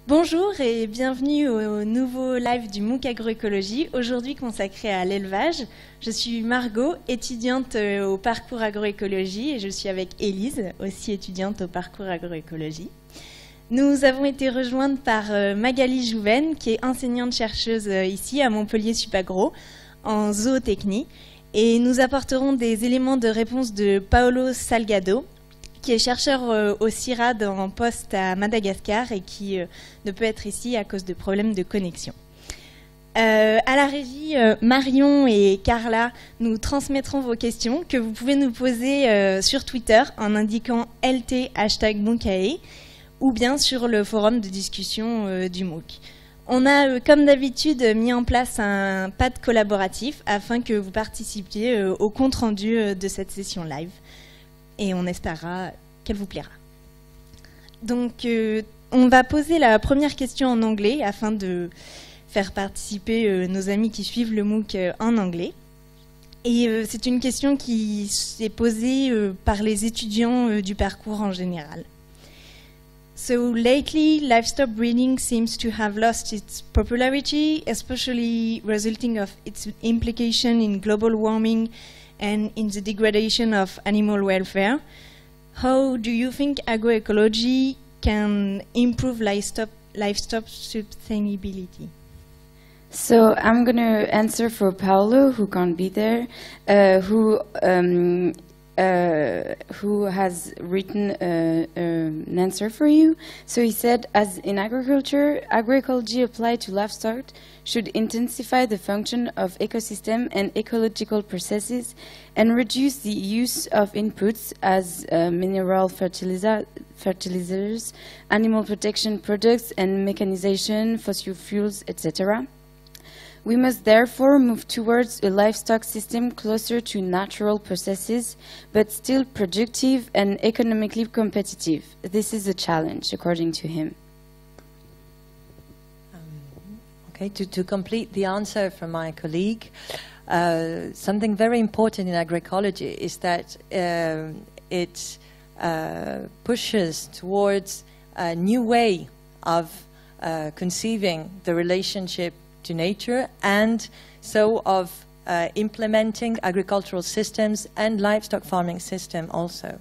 Bonjour et bienvenue au nouveau live du MOOC Agroécologie, aujourd'hui consacré à l'élevage. Je suis Margot, étudiante au parcours agroécologie, et je suis avec Élise, aussi étudiante au parcours agroécologie. Nous avons été rejointes par Magali Jouven, qui est enseignante-chercheuse ici à Montpellier Supagro, en zootechnie, et nous apporterons des éléments de réponse de Paolo Salgado, qui est chercheur au CIRAD en poste à Madagascar et qui ne peut être ici à cause de problèmes de connexion. À la régie, Marion et Carla nous transmettront vos questions que vous pouvez nous poser sur Twitter en indiquant LT #MOOCAE ou bien sur le forum de discussion du MOOC. On a, comme d'habitude, mis en place un pad collaboratif afin que vous participiez au compte-rendu de cette session live. Et on espérera qu'elle vous plaira. Donc, on va poser la première question en anglais afin de faire participer nos amis qui suivent le MOOC en anglais. Et c'est une question qui est posée par les étudiants du parcours en général. So lately, livestock breeding seems to have lost its popularity, especially resulting of its implication in global warming and in the degradation of animal welfare. How do you think agroecology can improve livestock sustainability? So I'm going to answer for Paolo, who can't be there, who has written an answer for you. So he said, as in agriculture, agroecology applied to livestock should intensify the function of ecosystem and ecological processes and reduce the use of inputs as mineral fertilizers, animal protection products and mechanization, fossil fuels, etc. We must therefore move towards a livestock system closer to natural processes, but still productive and economically competitive. This is a challenge, according to him. Okay, to complete the answer from my colleague, something very important in agroecology is that it pushes towards a new way of conceiving the relationship to nature, and so of implementing agricultural systems and livestock farming system also.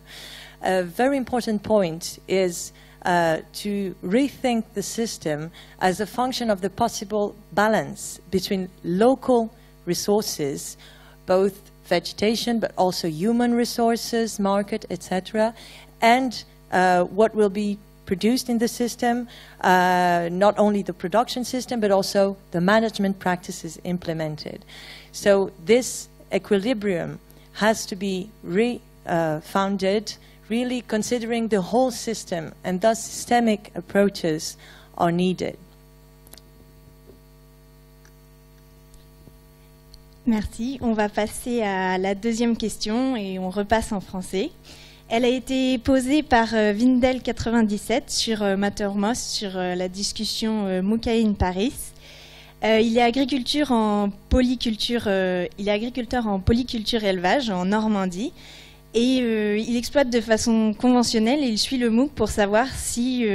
A very important point is to rethink the system as a function of the possible balance between local resources, both vegetation but also human resources, market, etc., and what will be produced in the system, not only the production system, but also the management practices implemented. So this equilibrium has to be refounded, really considering the whole system, and thus systemic approaches are needed. Merci. On va passer à la deuxième question et on repasse en français. Elle a été posée par Vindel97 sur Mattermost, sur la discussion MOOCAE in Paris. Il est agriculteur en polyculture élevage en Normandie, et il exploite de façon conventionnelle et il suit le MOOC pour savoir si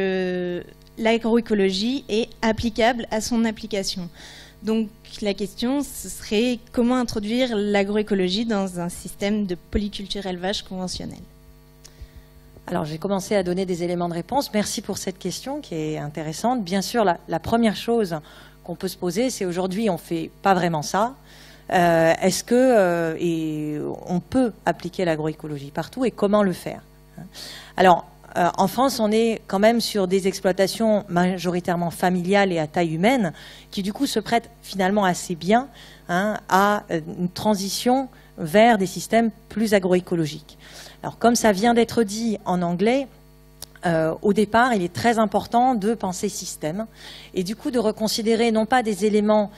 l'agroécologie est applicable à son application. Donc la question, ce serait comment introduire l'agroécologie dans un système de polyculture élevage conventionnel. Alors, j'ai commencé à donner des éléments de réponse. Merci pour cette question qui est intéressante. Bien sûr, la première chose qu'on peut se poser, c'est aujourd'hui, on ne fait pas vraiment ça. Est-ce que on peut appliquer l'agroécologie partout et comment le faire? Alors, en France, on est quand même sur des exploitations majoritairement familiales et à taille humaine qui, du coup, se prêtent finalement assez bien à une transition vers des systèmes plus agroécologiques. Alors, comme ça vient d'être dit en anglais, au départ, il est très important de penser système et du coup de reconsidérer non pas des éléments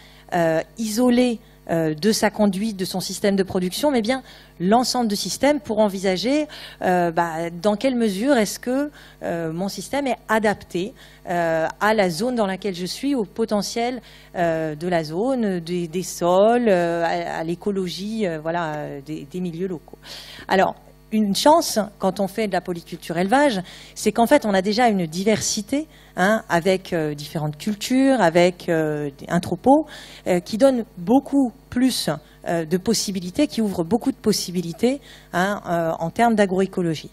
isolés de sa conduite, de son système de production, mais bien l'ensemble du système pour envisager dans quelle mesure est-ce que mon système est adapté à la zone dans laquelle je suis, au potentiel de la zone, des sols, à l'écologie des milieux locaux. Alors, une chance quand on fait de la polyculture élevage, c'est qu'en fait on a déjà une diversité, avec différentes cultures, avec un troupeau qui donne beaucoup plus de possibilités, qui ouvre beaucoup de possibilités en termes d'agroécologie.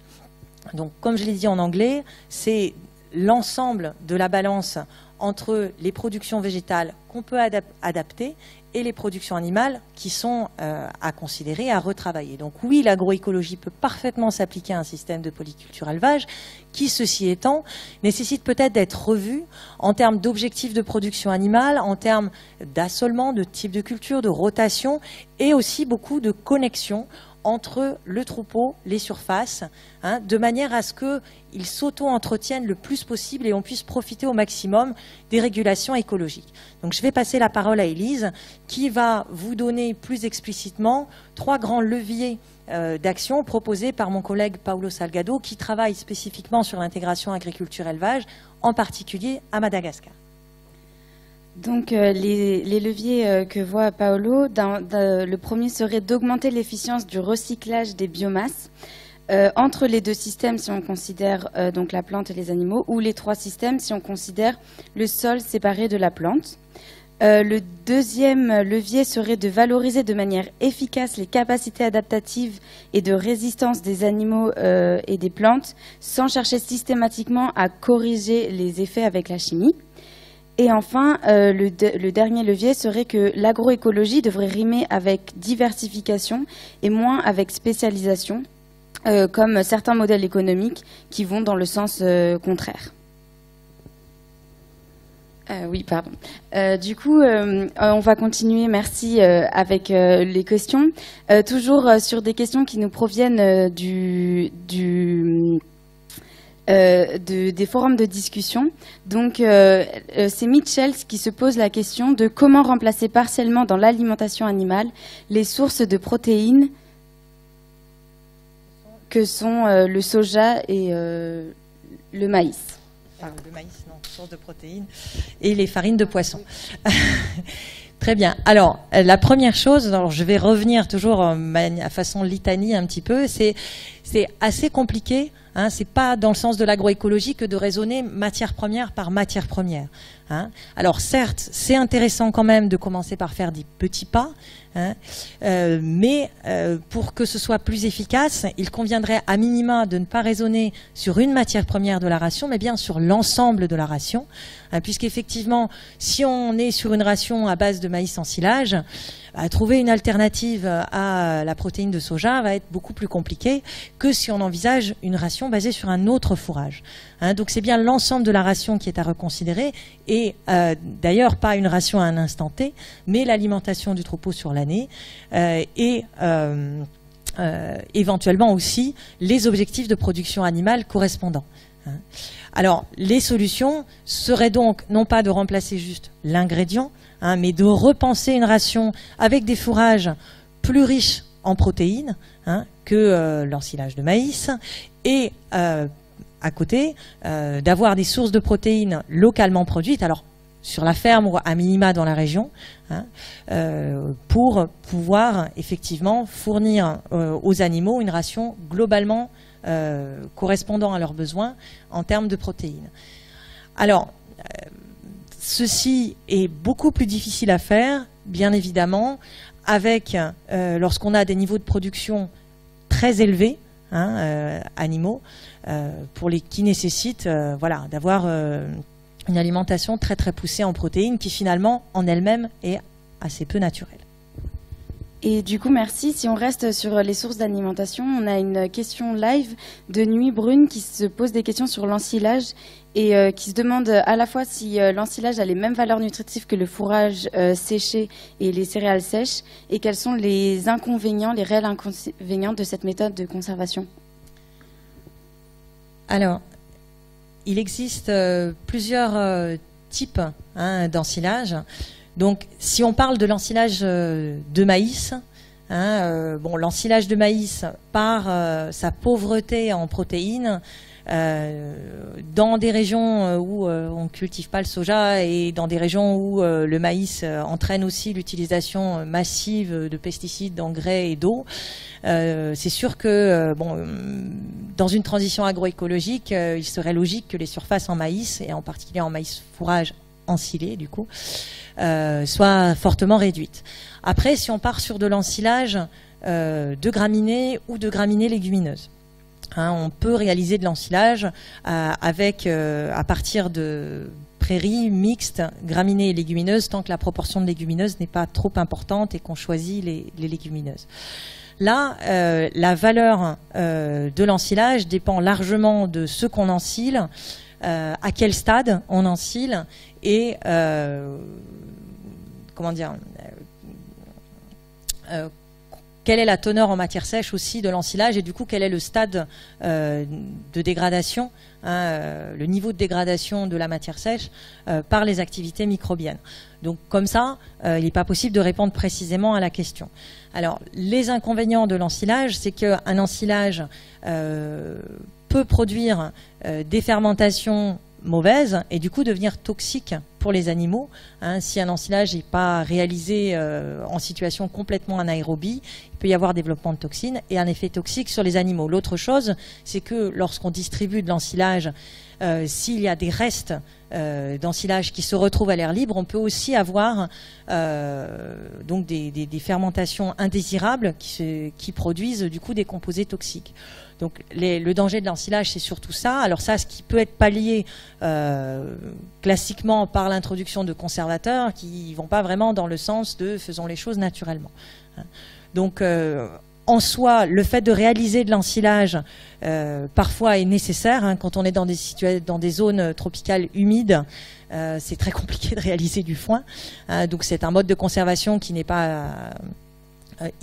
Donc comme je l'ai dit en anglais, c'est l'ensemble de la balance entre les productions végétales qu'on peut adapter et les productions animales qui sont à considérer, à retravailler. Donc oui, l'agroécologie peut parfaitement s'appliquer à un système de polyculture élevage qui, ceci étant, nécessite peut-être d'être revu en termes d'objectifs de production animale, en termes d'assolement, de type de culture, de rotation et aussi beaucoup de connexion entre le troupeau, les surfaces, de manière à ce qu'ils s'auto-entretiennent le plus possible et on puisse profiter au maximum des régulations écologiques. Donc je vais passer la parole à Élise qui va vous donner plus explicitement 3 grands leviers d'action proposés par mon collègue Paulo Salgado qui travaille spécifiquement sur l'intégration agriculture-élevage, en particulier à Madagascar. Donc les leviers que voit Paolo, le premier serait d'augmenter l'efficience du recyclage des biomasses entre les 2 systèmes si on considère donc la plante et les animaux, ou les 3 systèmes si on considère le sol séparé de la plante. Le deuxième levier serait de valoriser de manière efficace les capacités adaptatives et de résistance des animaux et des plantes sans chercher systématiquement à corriger les effets avec la chimie. Et enfin, le dernier levier serait que l'agroécologie devrait rimer avec diversification et moins avec spécialisation, comme certains modèles économiques qui vont dans le sens contraire. Oui, pardon. Du coup, on va continuer, merci, avec les questions. Toujours sur des questions qui nous proviennent des forums de discussion. Donc, c'est Mitchell qui se pose la question de comment remplacer partiellement dans l'alimentation animale les sources de protéines que sont le soja et le maïs. Le maïs, non, source de protéines, et les farines de poisson. Très bien. Alors, la première chose, alors je vais revenir toujours à façon litanie un petit peu, c'est assez compliqué. C'est pas dans le sens de l'agroécologie que de raisonner matière première par matière première. Alors certes, c'est intéressant quand même de commencer par faire des petits pas, mais pour que ce soit plus efficace, il conviendrait à minima de ne pas raisonner sur une matière première de la ration, mais bien sur l'ensemble de la ration, puisqu'effectivement, si on est sur une ration à base de maïs en silage, trouver une alternative à la protéine de soja va être beaucoup plus compliqué que si on envisage une ration basée sur un autre fourrage. Donc c'est bien l'ensemble de la ration qui est à reconsidérer et d'ailleurs pas une ration à un instant T, mais l'alimentation du troupeau sur l'année et éventuellement aussi les objectifs de production animale correspondants. Alors les solutions seraient donc non pas de remplacer juste l'ingrédient, mais de repenser une ration avec des fourrages plus riches en protéines que l'ensilage de maïs et à côté d'avoir des sources de protéines localement produites, alors sur la ferme ou à minima dans la région, pour pouvoir effectivement fournir aux animaux une ration globalement correspondant à leurs besoins en termes de protéines. Alors, ceci est beaucoup plus difficile à faire, bien évidemment, avec lorsqu'on a des niveaux de production très élevés, animaux, qui nécessitent voilà, d'avoir une alimentation très très poussée en protéines qui finalement en elle-même est assez peu naturelle. Et du coup, merci. Si on reste sur les sources d'alimentation, on a une question live de Nuit Brune qui se pose des questions sur l'ensilage et qui se demande à la fois si l'ensilage a les mêmes valeurs nutritives que le fourrage séché et les céréales sèches et quels sont les inconvénients, les réels inconvénients de cette méthode de conservation. Alors, il existe plusieurs types d'ensilage. Donc, si on parle de l'ensilage de maïs, Bon, l'ensilage de maïs, par sa pauvreté en protéines, dans des régions où on ne cultive pas le soja et dans des régions où le maïs entraîne aussi l'utilisation massive de pesticides, d'engrais et d'eau, c'est sûr que bon, dans une transition agroécologique, il serait logique que les surfaces en maïs, et en particulier en maïs fourrage ensilé du coup, soient fortement réduites. Après, si on part sur de l'ensilage de graminées ou de graminées légumineuses, on peut réaliser de l'ensilage avec, à partir de prairies mixtes, graminées et légumineuses, tant que la proportion de légumineuses n'est pas trop importante et qu'on choisit les légumineuses. Là, la valeur de l'ensilage dépend largement de ce qu'on ensile, à quel stade on ensile et comment dire, quelle est la teneur en matière sèche aussi de l'ensilage et du coup quel est le stade de dégradation, le niveau de dégradation de la matière sèche par les activités microbiennes. Donc comme ça, il n'est pas possible de répondre précisément à la question. Alors les inconvénients de l'ensilage, c'est qu'un ensilage peut produire des fermentations mauvaises et du coup devenir toxique pour les animaux. Si un ensilage n'est pas réalisé en situation complètement anaérobie, il peut y avoir développement de toxines et un effet toxique sur les animaux. L'autre chose, c'est que lorsqu'on distribue de l'ensilage, s'il y a des restes d'ensilage qui se retrouvent à l'air libre, on peut aussi avoir donc des fermentations indésirables qui produisent du coup des composés toxiques. Donc le danger de l'ensilage, c'est surtout ça. Alors ça, ce qui peut être pallié classiquement par l'introduction de conservateurs qui ne vont pas vraiment dans le sens de faisons les choses naturellement. Donc en soi, le fait de réaliser de l'ensilage parfois est nécessaire. Quand on est dans des zones tropicales humides, c'est très compliqué de réaliser du foin. Donc c'est un mode de conservation qui n'est pas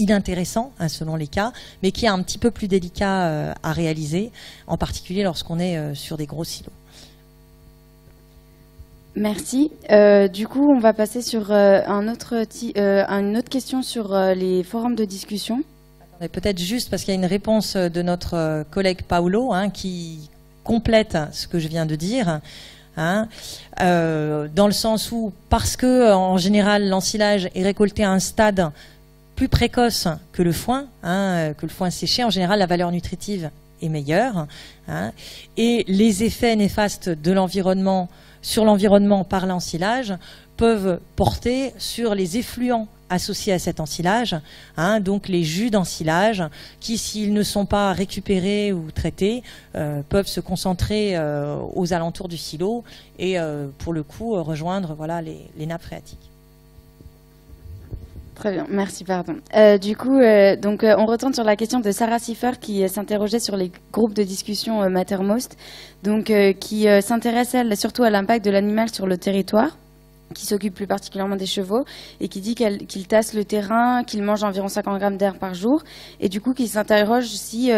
inintéressant selon les cas, mais qui est un petit peu plus délicat à réaliser, en particulier lorsqu'on est sur des gros silos. Merci. Du coup, on va passer sur une autre question sur les forums de discussion. Peut-être juste parce qu'il y a une réponse de notre collègue Paolo qui complète ce que je viens de dire. Dans le sens où, parce que en général l'ensilage est récolté à un stade plus précoce que le foin séché, en général la valeur nutritive est meilleure, et les effets néfastes de l'environnement sur l'environnement par l'ensilage peuvent porter sur les effluents associés à cet ensilage, donc les jus d'ensilage qui, s'ils ne sont pas récupérés ou traités, peuvent se concentrer aux alentours du silo et pour le coup rejoindre les nappes phréatiques. Très bien, merci, pardon. Du coup, on retourne sur la question de Sarah Siffer qui s'interrogeait sur les groupes de discussion Mattermost, qui s'intéresse surtout à l'impact de l'animal sur le territoire, qui s'occupe plus particulièrement des chevaux et qui dit qu'il tasse le terrain, qu'il mange environ 50 grammes d'air par jour et du coup qui s'interroge si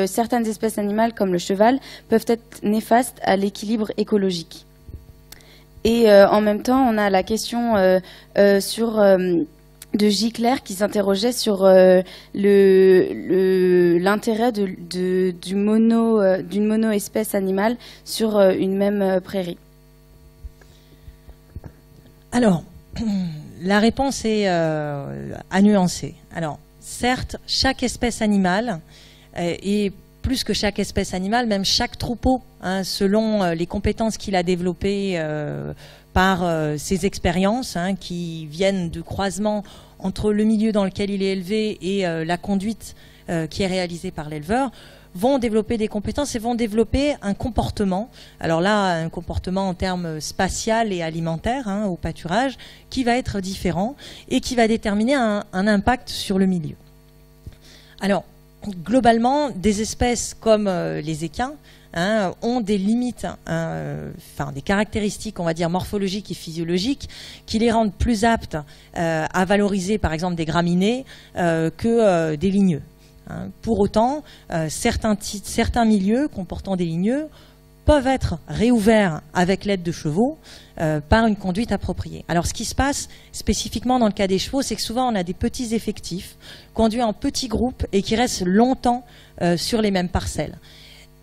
certaines espèces animales comme le cheval peuvent être néfastes à l'équilibre écologique. Et en même temps, on a la question de J. Claire qui s'interrogeait sur l'intérêt d'une mono-espèce animale sur une même prairie. Alors, la réponse est à nuancer. Alors, certes, chaque espèce animale, et plus que chaque espèce animale, même chaque troupeau, selon les compétences qu'il a développées par ses expériences, qui viennent de croisement entre le milieu dans lequel il est élevé et la conduite qui est réalisée par l'éleveur, vont développer des compétences et vont développer un comportement. Alors là, un comportement en termes spatial et alimentaire au pâturage qui va être différent et qui va déterminer un impact sur le milieu. Alors, globalement, des espèces comme les équins ont des limites, des caractéristiques, on va dire, morphologiques et physiologiques qui les rendent plus aptes à valoriser, par exemple, des graminées que des ligneux. Pour autant, certains milieux comportant des ligneux peuvent être réouverts avec l'aide de chevaux par une conduite appropriée. Alors ce qui se passe spécifiquement dans le cas des chevaux, c'est que souvent on a des petits effectifs conduits en petits groupes et qui restent longtemps sur les mêmes parcelles.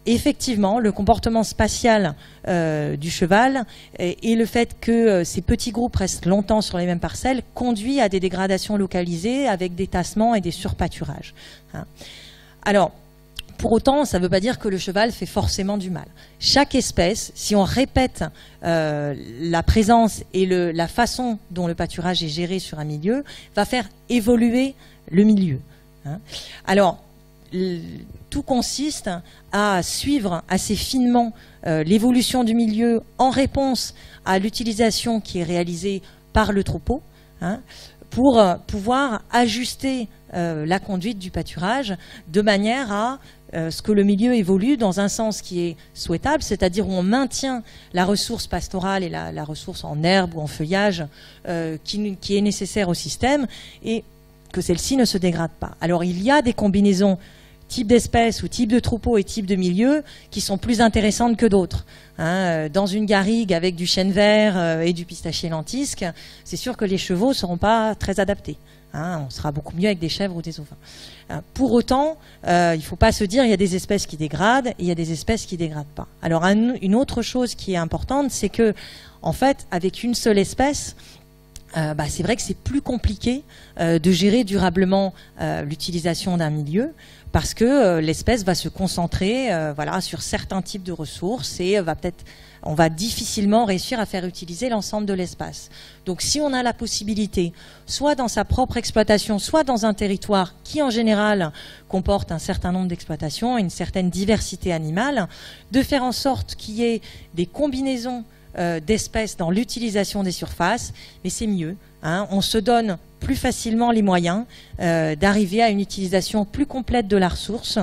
Effectivement, le comportement spatial du cheval et le fait que ces petits groupes restent longtemps sur les mêmes parcelles conduit à des dégradations localisées avec des tassements et des surpâturages. Alors, pour autant, ça ne veut pas dire que le cheval fait forcément du mal. Chaque espèce, si on répète la présence et la façon dont le pâturage est géré sur un milieu, va faire évoluer le milieu. Alors, tout consiste à suivre assez finement l'évolution du milieu en réponse à l'utilisation qui est réalisée par le troupeau, pour pouvoir ajuster la conduite du pâturage de manière à ce que le milieu évolue dans un sens qui est souhaitable, c'est-à-dire où on maintient la ressource pastorale et la ressource en herbe ou en feuillage qui est nécessaire au système et que celle-ci ne se dégrade pas. Alors il y a des combinaisons type d'espèces ou type de troupeau et type de milieu qui sont plus intéressantes que d'autres. Dans une garrigue avec du chêne vert et du pistachier lentisque, c'est sûr que les chevaux ne seront pas très adaptés. On sera beaucoup mieux avec des chèvres ou des ovins. Pour autant, il ne faut pas se dire il y a des espèces qui dégradent et il y a des espèces qui ne dégradent pas. Alors une autre chose qui est importante, c'est que en fait, avec une seule espèce, c'est vrai que c'est plus compliqué de gérer durablement l'utilisation d'un milieu parce que l'espèce va se concentrer sur certains types de ressources et on va difficilement réussir à faire utiliser l'ensemble de l'espace. Donc si on a la possibilité, soit dans sa propre exploitation, soit dans un territoire qui en général comporte un certain nombre d'exploitations et une certaine diversité animale, de faire en sorte qu'il y ait des combinaisons d'espèces dans l'utilisation des surfaces, mais c'est mieux. On se donne plus facilement les moyens d'arriver à une utilisation plus complète de la ressource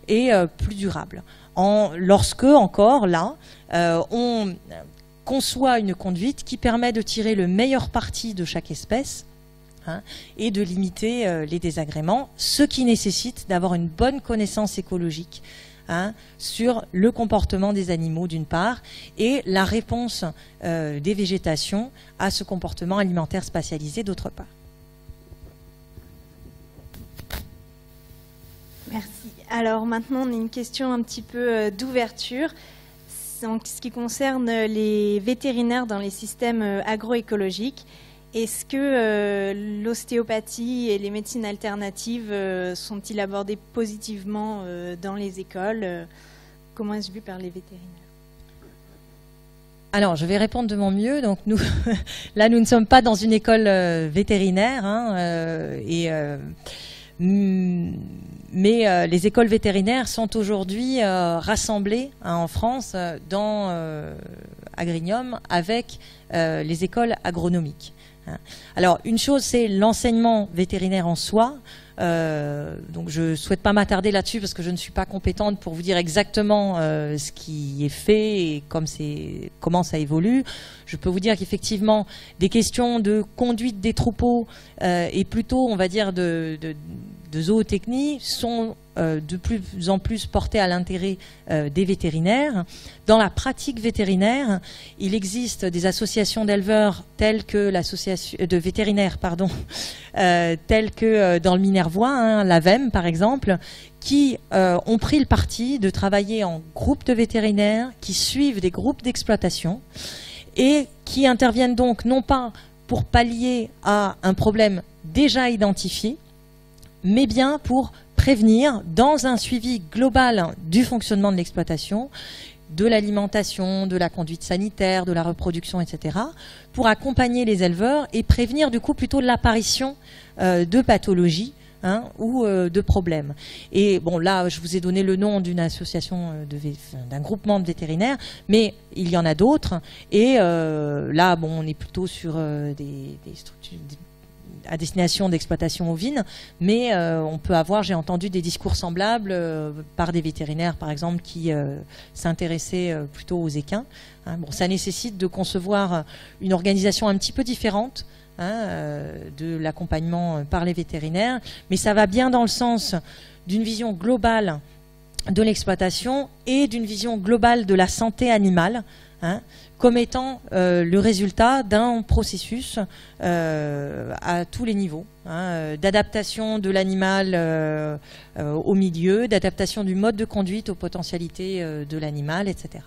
et plus durable. Lorsque, encore là, on conçoit une conduite qui permet de tirer le meilleur parti de chaque espèce et de limiter les désagréments, ce qui nécessite d'avoir une bonne connaissance écologique sur le comportement des animaux d'une part et la réponse des végétations à ce comportement alimentaire spatialisé d'autre part. Merci. Alors maintenant on a une question un petit peu d'ouverture en ce qui concerne les vétérinaires dans les systèmes agroécologiques. Est-ce que l'ostéopathie et les médecines alternatives sont-ils abordés positivement dans les écoles? Comment est-ce vu par les vétérinaires? Alors, je vais répondre de mon mieux. Donc, nous ne sommes pas dans une école vétérinaire, mais les écoles vétérinaires sont aujourd'hui rassemblées en France dans Agrignum avec les écoles agronomiques. Alors, une chose, c'est l'enseignement vétérinaire en soi. Donc, je ne souhaite pas m'attarder là-dessus parce que je ne suis pas compétente pour vous dire exactement ce qui est fait et comment ça évolue. Je peux vous dire qu'effectivement, des questions de conduite des troupeaux et plutôt, on va dire, de zootechnie sont de plus en plus portées à l'intérêt des vétérinaires. Dans la pratique vétérinaire, il existe des associations d'éleveurs telles que l'association de vétérinaires, telles que dans le Minervois, l'AVEM par exemple, qui ont pris le parti de travailler en groupe de vétérinaires qui suivent des groupes d'exploitation et qui interviennent donc non pas pour pallier à un problème déjà identifié, mais bien pour prévenir dans un suivi global du fonctionnement de l'exploitation, de l'alimentation, de la conduite sanitaire, de la reproduction, etc., pour accompagner les éleveurs et prévenir du coup plutôt l'apparition de pathologies ou de problèmes. Et bon, là, je vous ai donné le nom d'une association, d'un groupement de vétérinaires, mais il y en a d'autres. Et là, bon, on est plutôt sur des structures à destination d'exploitation ovine, mais on peut avoir, j'ai entendu des discours semblables par des vétérinaires, par exemple, qui s'intéressaient plutôt aux équins. Bon, ça nécessite de concevoir une organisation un petit peu différente de l'accompagnement par les vétérinaires, mais ça va bien dans le sens d'une vision globale de l'exploitation et d'une vision globale de la santé animale, hein, comme étant le résultat d'un processus à tous les niveaux, hein, d'adaptation de l'animal au milieu, d'adaptation du mode de conduite aux potentialités de l'animal, etc.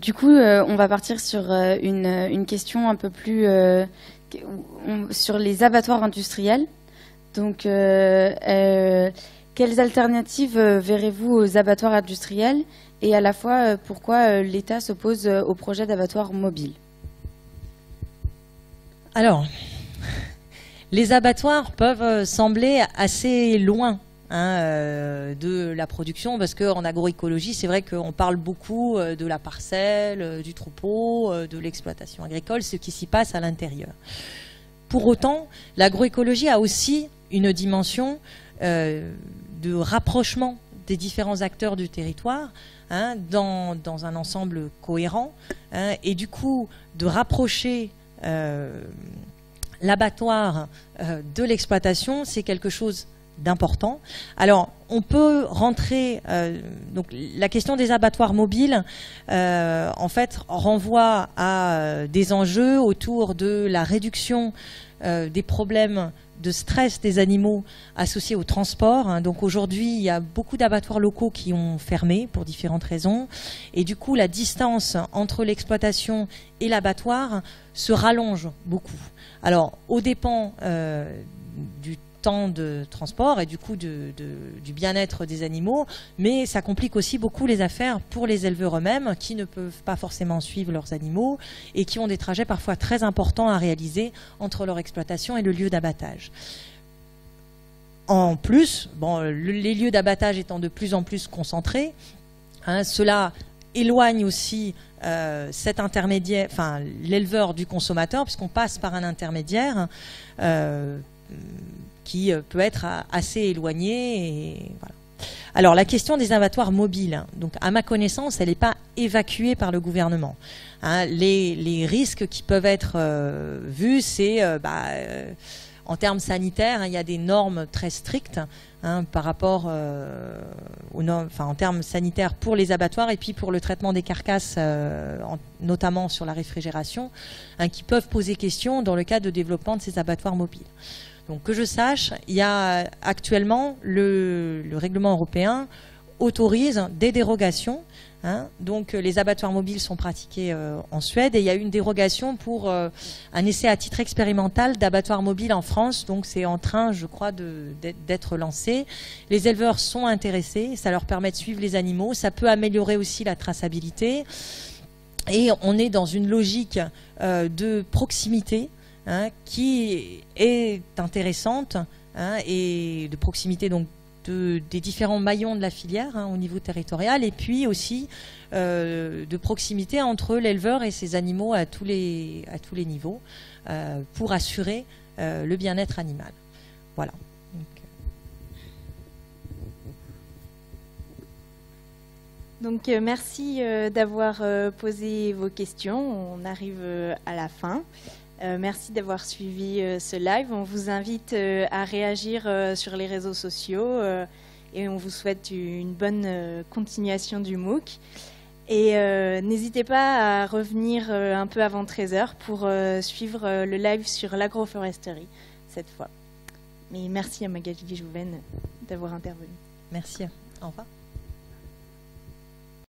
Du coup, on va partir sur une question un peu plus sur les abattoirs industriels. Donc, quelles alternatives verrez-vous aux abattoirs industriels et à la fois pourquoi l'État s'oppose au projet d'abattoir mobile? Alors, les abattoirs peuvent sembler assez loin, hein, de la production, parce qu'en agroécologie, c'est vrai qu'on parle beaucoup de la parcelle, du troupeau, de l'exploitation agricole, ce qui s'y passe à l'intérieur. Pour autant, l'agroécologie a aussi une dimension de rapprochement des différents acteurs du territoire, hein, dans un ensemble cohérent, hein, et du coup de rapprocher l'abattoir de l'exploitation, c'est quelque chose d'important. Alors, on peut rentrer... donc, la question des abattoirs mobiles, en fait, renvoie à des enjeux autour de la réduction des problèmes de stress des animaux associés au transport, hein. Donc aujourd'hui, il y a beaucoup d'abattoirs locaux qui ont fermé pour différentes raisons. Et du coup, la distance entre l'exploitation et l'abattoir se rallonge beaucoup. Alors, aux dépens du temps de transport et du coup du bien-être des animaux, mais ça complique aussi beaucoup les affaires pour les éleveurs eux-mêmes qui ne peuvent pas forcément suivre leurs animaux et qui ont des trajets parfois très importants à réaliser entre leur exploitation et le lieu d'abattage. En plus, bon, les lieux d'abattage étant de plus en plus concentrés, hein, cela éloigne aussi cet intermédiaire, enfin l'éleveur du consommateur, puisqu'on passe par un intermédiaire qui peut être assez éloigné. Et voilà. Alors la question des abattoirs mobiles, donc à ma connaissance, elle n'est pas évacuée par le gouvernement. Hein, les risques qui peuvent être vus, c'est en termes sanitaires, hein, il y a des normes très strictes, hein, par rapport aux normes, enfin en termes sanitaires pour les abattoirs et puis pour le traitement des carcasses, notamment sur la réfrigération, hein, qui peuvent poser question dans le cadre de développement de ces abattoirs mobiles. Donc que je sache, il y a actuellement le règlement européen autorise des dérogations, hein. Donc les abattoirs mobiles sont pratiqués en Suède et il y a eu une dérogation pour un essai à titre expérimental d'abattoirs mobiles en France. Donc c'est en train, je crois, d'être lancé. Les éleveurs sont intéressés, ça leur permet de suivre les animaux, ça peut améliorer aussi la traçabilité. Et on est dans une logique de proximité, hein, qui est intéressante, hein, et de proximité donc des différents maillons de la filière, hein, au niveau territorial, et puis aussi de proximité entre l'éleveur et ses animaux à tous les niveaux, pour assurer le bien-être animal. Voilà. Donc merci d'avoir posé vos questions. On arrive à la fin. Merci d'avoir suivi ce live. On vous invite à réagir sur les réseaux sociaux et on vous souhaite une bonne continuation du MOOC. Et n'hésitez pas à revenir un peu avant 13h pour suivre le live sur l'agroforesterie cette fois. Mais merci à Magali Jouven d'avoir intervenu. Merci. Au revoir.